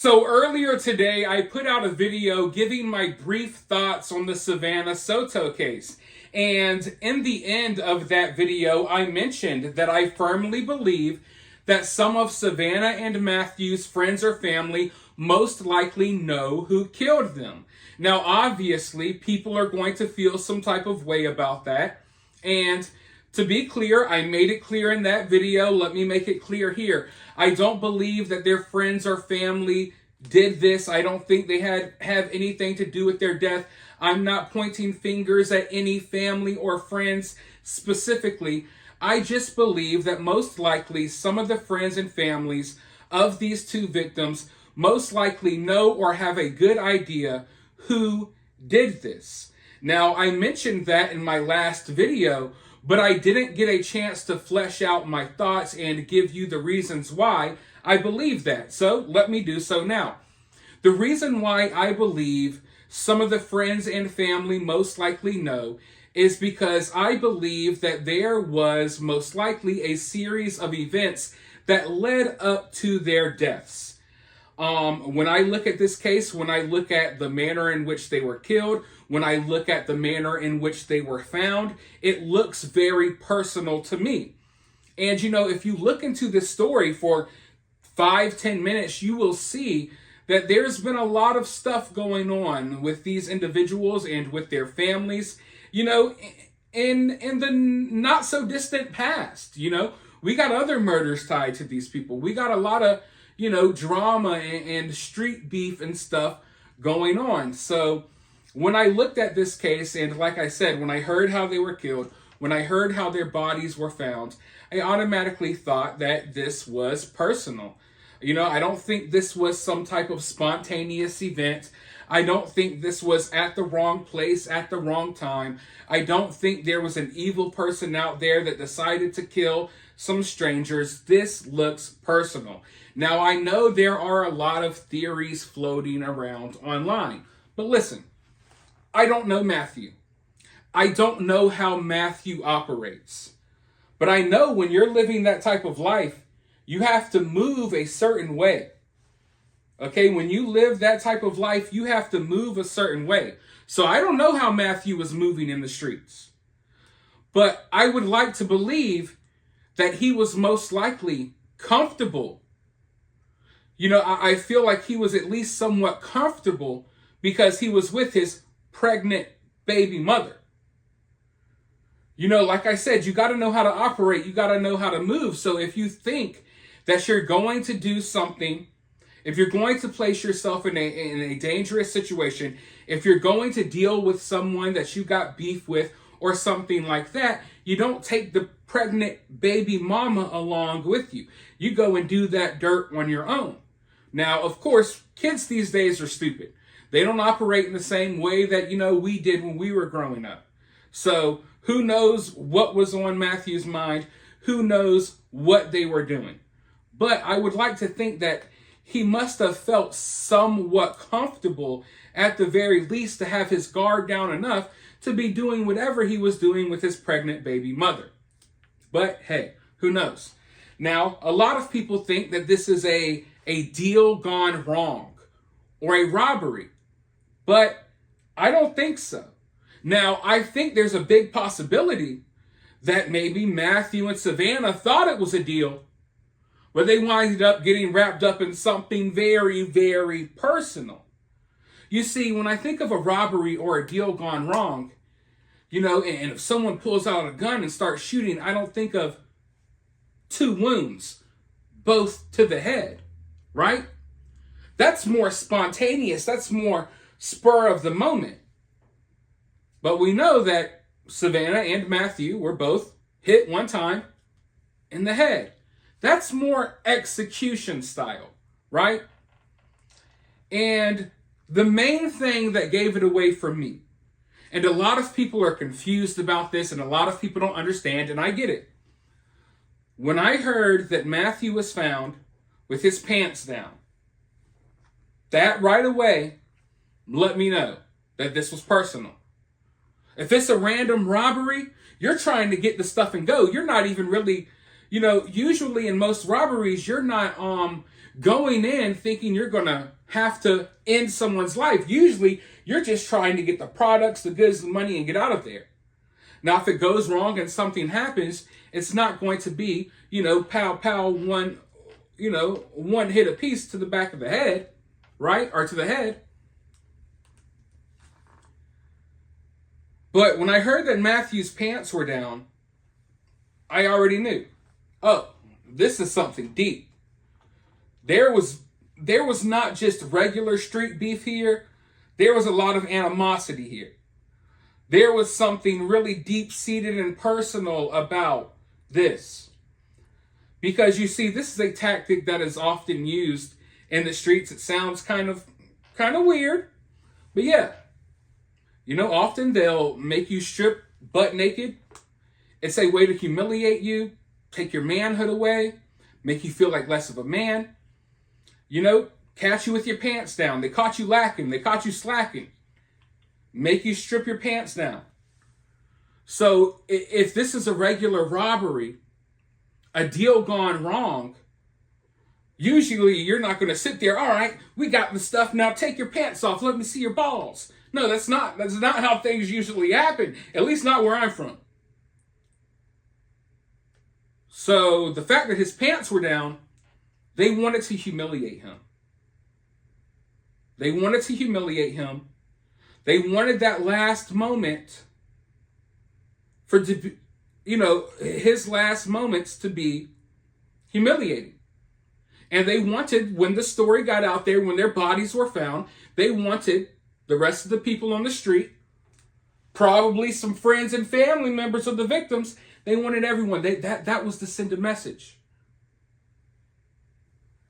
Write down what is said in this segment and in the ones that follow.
So earlier today, I put out a video giving my brief thoughts on the Savanah Soto case. And in the end of that video, I mentioned that I firmly believe that some of Savanah and Matthew's friends or family most likely know who killed them. Now, obviously, people are going to feel some type of way about that. And to be clear, I made it clear in that video. Let me make it clear here. I don't believe that their friends or family did this. I don't think they have anything to do with their death. I'm not pointing fingers at any family or friends specifically. I just believe that most likely some of the friends and families of these two victims most likely know or have a good idea who did this. Now, I mentioned that in my last video, but I didn't get a chance to flesh out my thoughts and give you the reasons why I believe that. So let me do so now. The reason why I believe some of the friends and family most likely know is because I believe that there was most likely a series of events that led up to their deaths. When I look at this case, when I look at the manner in which they were killed, when I look at the manner in which they were found, it looks very personal to me. And if you look into this story for 5-10 minutes, you will see that there's been a lot of stuff going on with these individuals and with their families, in the not so distant past. We got other murders tied to these people. We got a lot of drama and street beef and stuff going on. So when I looked at this case, and like I said, when I heard how they were killed, when I heard how their bodies were found, I automatically thought that this was personal. I don't think this was some type of spontaneous event. I don't think this was at the wrong place at the wrong time. I don't think there was an evil person out there that decided to kill some strangers. This looks personal. Now, I know there are a lot of theories floating around online, but listen, I don't know Matthew. I don't know how Matthew operates. But I know when you're living that type of life, you have to move a certain way. Okay, when you live that type of life, you have to move a certain way. So I don't know how Matthew was moving in the streets. But I would like to believe that he was most likely comfortable. I feel like he was at least somewhat comfortable because he was with his pregnant baby mother. Like I said, you got to know how to operate. You got to know how to move. So if you think that you're going to do something, if you're going to place yourself in a dangerous situation, if you're going to deal with someone that you got beef with or something like that, you don't take the pregnant baby mama along with you. You go and do that dirt on your own. Now, of course, kids these days are stupid. They don't operate in the same way that, we did when we were growing up. So who knows what was on Matthew's mind? Who knows what they were doing? But I would like to think that he must have felt somewhat comfortable at the very least to have his guard down enough to be doing whatever he was doing with his pregnant baby mother. But hey, who knows? Now, a lot of people think that this is a deal gone wrong or a robbery, but I don't think so. Now, I think there's a big possibility that maybe Matthew and Savanah thought it was a deal, but they winded up getting wrapped up in something very, very personal. You see, when I think of a robbery or a deal gone wrong, and if someone pulls out a gun and starts shooting, I don't think of 2 wounds, both to the head, right? That's more spontaneous. That's more spur of the moment. But we know that Savanah and Matthew were both hit one time in the head. That's more execution style, right? And the main thing that gave it away for me, and a lot of people are confused about this, and a lot of people don't understand, and I get it. When I heard that Matthew was found with his pants down, that right away let me know that this was personal. If it's a random robbery, you're trying to get the stuff and go. You're not even really Usually in most robberies, you're not going in thinking you're going to have to end someone's life. Usually, you're just trying to get the products, the goods, the money, and get out of there. Now, if it goes wrong and something happens, it's not going to be, pow, pow, one hit a piece to the back of the head, right? Or to the head. But when I heard that Matthew's pants were down, I already knew. Oh, this is something deep. There was not just regular street beef here. There was a lot of animosity here. There was something really deep-seated and personal about this. Because you see, this is a tactic that is often used in the streets. It sounds kind of weird, but yeah. Often they'll make you strip butt naked. It's a way to humiliate you, take your manhood away, make you feel like less of a man. Catch you with your pants down. They caught you lacking. They caught you slacking. Make you strip your pants down. So if this is a regular robbery, a deal gone wrong, usually you're not going to sit there, all right, we got the stuff, now take your pants off, let me see your balls. No, that's not how things usually happen, at least not where I'm from. So the fact that his pants were down, they wanted to humiliate him. They wanted to humiliate him. They wanted that last moment his last moments to be humiliating. And they wanted, when the story got out there, when their bodies were found, they wanted the rest of the people on the street, probably some friends and family members of the victims, they wanted everyone. That was to send a message.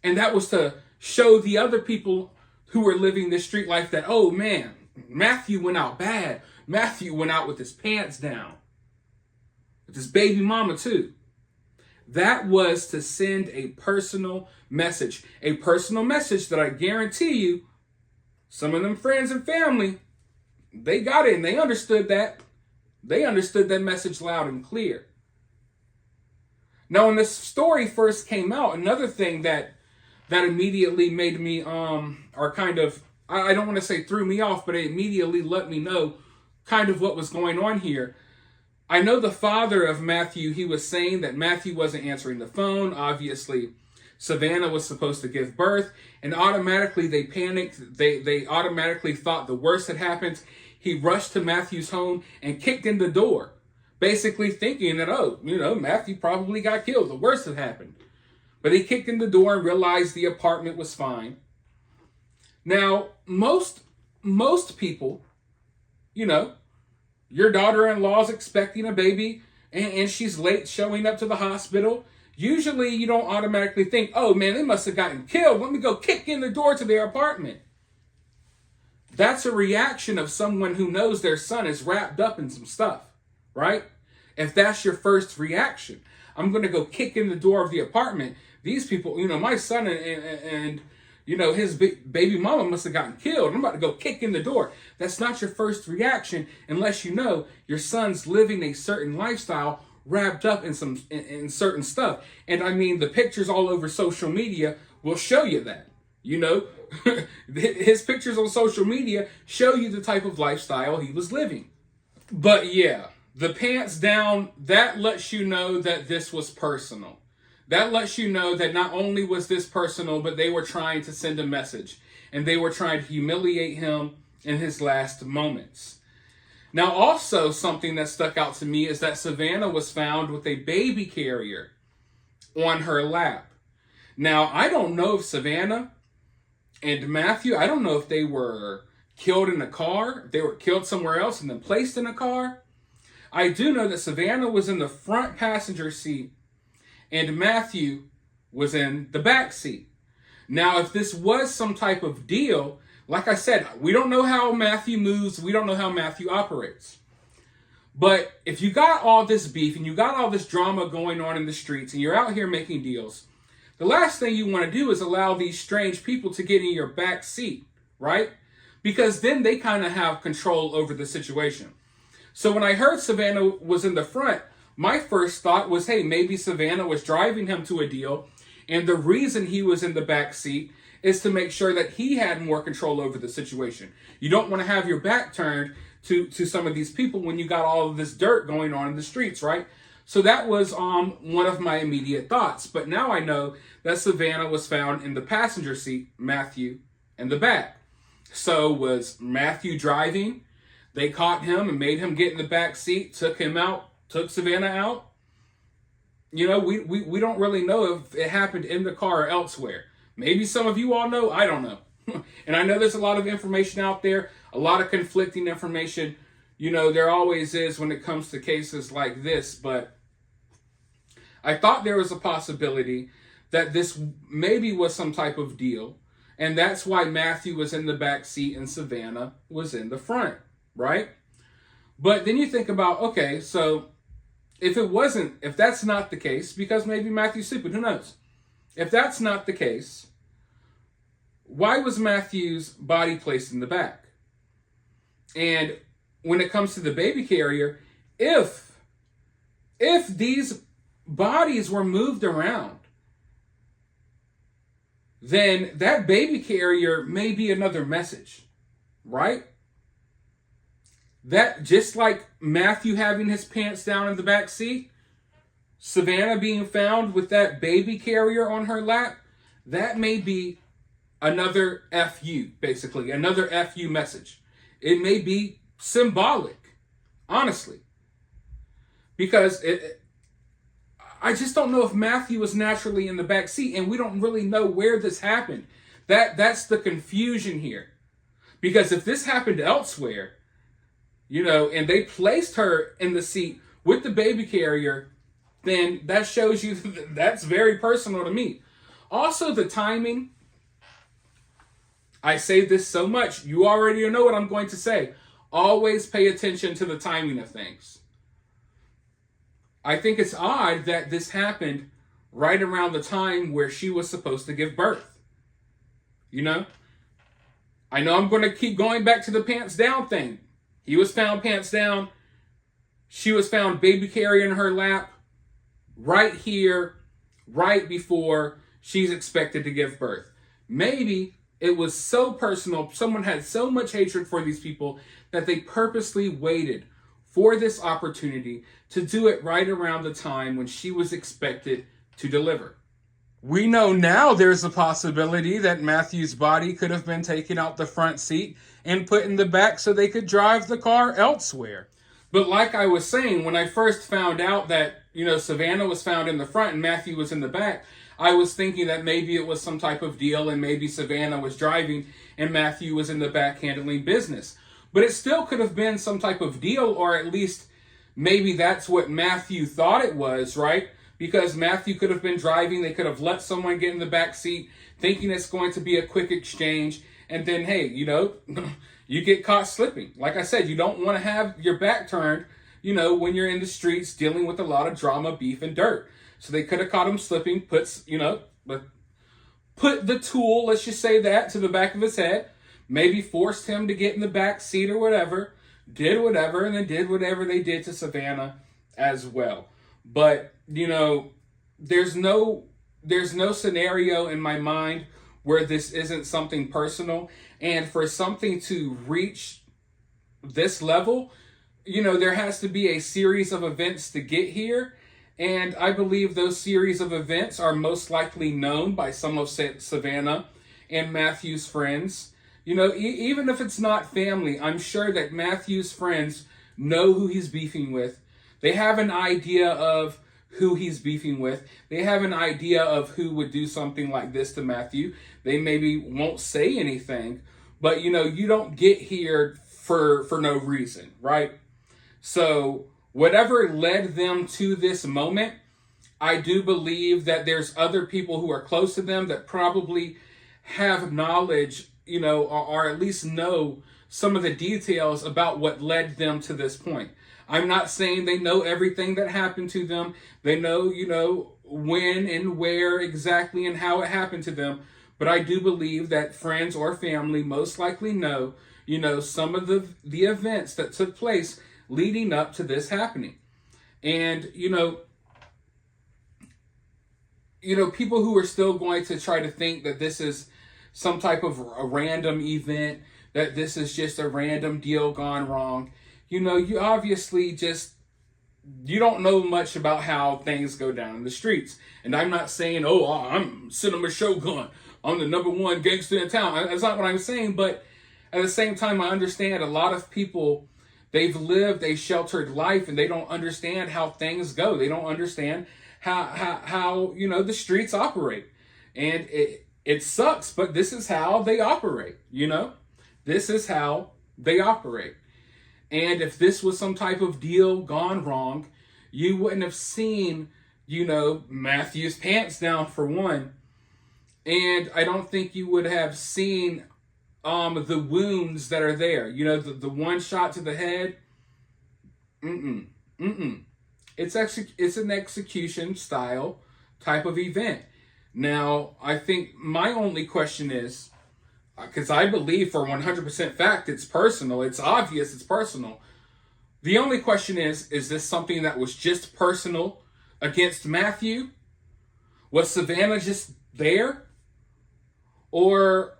And that was to show the other people who were living this street life that, oh man, Matthew went out bad. Matthew went out with his pants down. With his baby mama too. That was to send a personal message. A personal message that I guarantee you, some of them friends and family, they got it and they understood that. They understood that message loud and clear. Now, when this story first came out, another thing that immediately made me, I don't want to say threw me off, but it immediately let me know kind of what was going on here. I know the father of Matthew, he was saying that Matthew wasn't answering the phone. Obviously, Savanah was supposed to give birth, and automatically they panicked. They automatically thought the worst had happened. He rushed to Matthew's home and kicked in the door, basically thinking that, Matthew probably got killed. The worst had happened. But he kicked in the door and realized the apartment was fine. Now, most people, your daughter-in-law's expecting a baby and she's late showing up to the hospital. Usually you don't automatically think, oh man, they must have gotten killed. Let me go kick in the door to their apartment. That's a reaction of someone who knows their son is wrapped up in some stuff, right? If that's your first reaction, I'm going to go kick in the door of the apartment. These people, my son and his baby mama must have gotten killed. I'm about to go kick in the door. That's not your first reaction unless you know your son's living a certain lifestyle wrapped up in certain stuff. And I mean, the pictures all over social media will show you that. His pictures on social media show you the type of lifestyle he was living. But yeah, the pants down, that lets you know that this was personal. That lets you know that not only was this personal, but they were trying to send a message. And they were trying to humiliate him in his last moments. Now, also something that stuck out to me is that Savanah was found with a baby carrier on her lap. Now, I don't know if Savanah and Matthew, I don't know if they were killed in a car, if they were killed somewhere else and then placed in a car. I do know that Savanah was in the front passenger seat and Matthew was in the back seat. Now, if this was some type of deal, like I said, we don't know how Matthew moves. We don't know how Matthew operates. But if you got all this beef and you got all this drama going on in the streets and you're out here making deals, the last thing you want to do is allow these strange people to get in your back seat, right? Because then they kind of have control over the situation. So when I heard Savanah was in the front, my first thought was, hey, maybe Savanah was driving him to a deal, and the reason he was in the back seat is to make sure that he had more control over the situation. You don't want to have your back turned to some of these people when you got all of this dirt going on in the streets, right? So that was one of my immediate thoughts. But now I know that Savanah was found in the passenger seat, Matthew in the back. So was Matthew driving? They caught him and made him get in the back seat, took him out, took Savanah out. You know, we don't really know if it happened in the car or elsewhere. Maybe some of you all know, I don't know. And I know there's a lot of information out there, a lot of conflicting information. You know, there always is when it comes to cases like this. But I thought there was a possibility that this maybe was some type of deal. And that's why Matthew was in the back seat and Savanah was in the front, right? But then you think about, okay, so if that's not the case, because maybe Matthew's stupid, who knows? If that's not the case, why was Matthew's body placed in the back? And when it comes to the baby carrier, if these bodies were moved around, then that baby carrier may be another message, right? That just like Matthew having his pants down in the back seat, Savanah being found with that baby carrier on her lap, that may be another FU, basically, another FU message. It may be symbolic, honestly. Because I just don't know if Matthew was naturally in the back seat, and we don't really know where this happened. That's the confusion here. Because if this happened elsewhere, you know, and they placed her in the seat with the baby carrier, then that shows you that's very personal to me. Also, the timing. I say this so much. You already know what I'm going to say. Always pay attention to the timing of things. I think it's odd that this happened right around the time where she was supposed to give birth. You know? I know I'm going to keep going back to the pants down thing. He was found pants down. She was found baby carrier in her lap. Right here, right before she's expected to give birth. Maybe it was so personal, someone had so much hatred for these people that they purposely waited for this opportunity to do it right around the time when she was expected to deliver. We know now there's a possibility that Matthew's body could have been taken out the front seat and put in the back so they could drive the car elsewhere. But like I was saying, when I first found out that, you know, Savanah was found in the front and Matthew was in the back, I was thinking that maybe it was some type of deal and maybe Savanah was driving and Matthew was in the back handling business. But it still could have been some type of deal, or at least maybe that's what Matthew thought it was, right? Because Matthew could have been driving, they could have let someone get in the back seat thinking it's going to be a quick exchange, and then, hey, you know, you get caught slipping. Like I said, you don't want to have your back turned, you know, when you're in the streets dealing with a lot of drama, beef, and dirt. So they could have caught him slipping, put the tool, let's just say that, to the back of his head, maybe forced him to get in the back seat or whatever, did whatever, and then did whatever they did to Savanah as well. But, you know, there's no scenario in my mind where this isn't something personal. And for something to reach this level, you know, there has to be a series of events to get here. And I believe those series of events are most likely known by some of Savanah and Matthew's friends. You know, even if it's not family, I'm sure that Matthew's friends know who he's beefing with. They have an idea of who he's beefing with. They have an idea of who would do something like this to Matthew. They maybe won't say anything, but, you know, you don't get here for no reason, right? So whatever led them to this moment, I do believe that there's other people who are close to them that probably have knowledge, you know, or at least know some of the details about what led them to this point. I'm not saying they know everything that happened to them. They know, you know, when and where exactly and how it happened to them. But I do believe that friends or family most likely know, you know, some of the events that took place leading up to this happening. And, people who are still going to try to think that this is some type of a random event, that this is just a random deal gone wrong. You obviously you don't know much about how things go down in the streets. And I'm not saying, oh, I'm CinemaShogun, I'm the #1 gangster in town. That's not what I'm saying. But at the same time, I understand a lot of people, they've lived a sheltered life and they don't understand how things go. They don't understand how the streets operate. And it sucks, but this is how they operate, This is how they operate. And if this was some type of deal gone wrong, you wouldn't have seen, Matthew's pants down, for one. And I don't think you would have seen the wounds that are there. The one shot to the head. It's an execution style type of event. Now, I think my only question is, because I believe for 100% fact it's personal, it's obvious it's personal. The only question is this something that was just personal against Matthew? Was Savanah just there? Or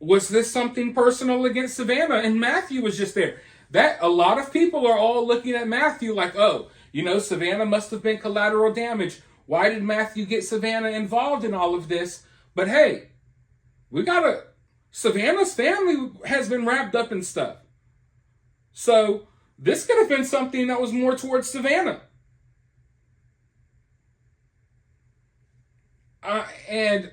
was this something personal against Savanah and Matthew was just there? That a lot of people are all looking at Matthew like, oh, Savanah must have been collateral damage. Why did Matthew get Savanah involved in all of this? But hey, Savannah's family has been wrapped up in stuff. So this could have been something that was more towards Savanah. And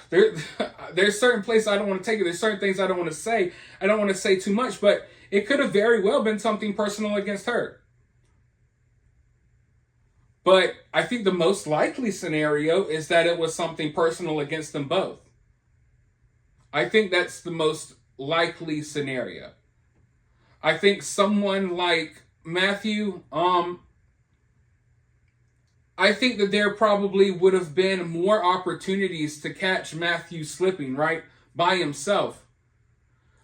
there's certain places I don't want to take it. There's certain things I don't want to say. I don't want to say too much, but it could have very well been something personal against her. But I think the most likely scenario is that it was something personal against them both. I think that's the most likely scenario. I think someone like Matthew, I think that there probably would have been more opportunities to catch Matthew slipping, right, by himself.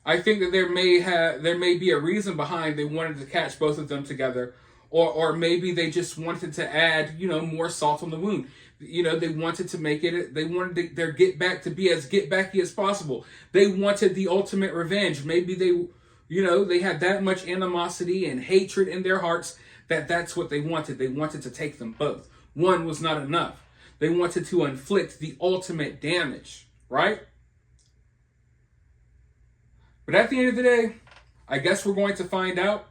I think that there may be a reason behind they wanted to catch both of them together. Or maybe they just wanted to add, more salt on the wound. They wanted to make it, they wanted their get back to be as get backy as possible. They wanted the ultimate revenge. Maybe they had that much animosity and hatred in their hearts that's what they wanted. They wanted to take them both. One was not enough. They wanted to inflict the ultimate damage, right? But at the end of the day, I guess we're going to find out.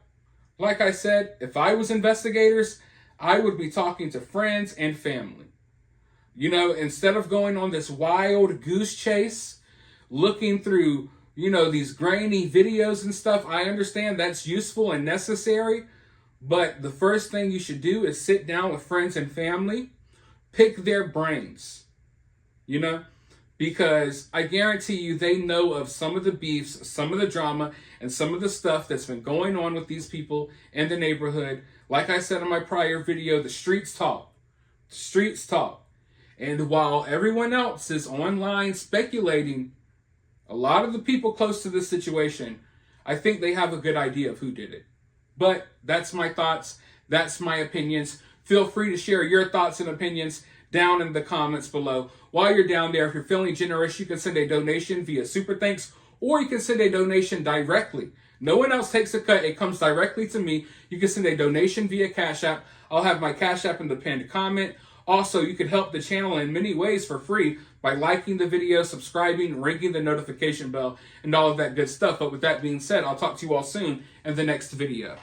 Like I said, if I was investigators, I would be talking to friends and family. Instead of going on this wild goose chase, looking through, these grainy videos and stuff, I understand that's useful and necessary. But the first thing you should do is sit down with friends and family, pick their brains, because I guarantee you they know of some of the beefs, some of the drama, and some of the stuff that's been going on with these people in the neighborhood. Like I said in my prior video, the streets talk. The streets talk. And while everyone else is online speculating, a lot of the people close to this situation, I think they have a good idea of who did it. But that's my thoughts. That's my opinions. Feel free to share your thoughts and opinions down in the comments below. While you're down there, if you're feeling generous, you can send a donation via Super Thanks, or you can send a donation directly. No one else takes a cut. It comes directly to me. You can send a donation via CashApp. I'll have my CashApp in the pinned comment. Also, you can help the channel in many ways for free by liking the video, subscribing, ringing the notification bell, and all of that good stuff. But with that being said, I'll talk to you all soon in the next video.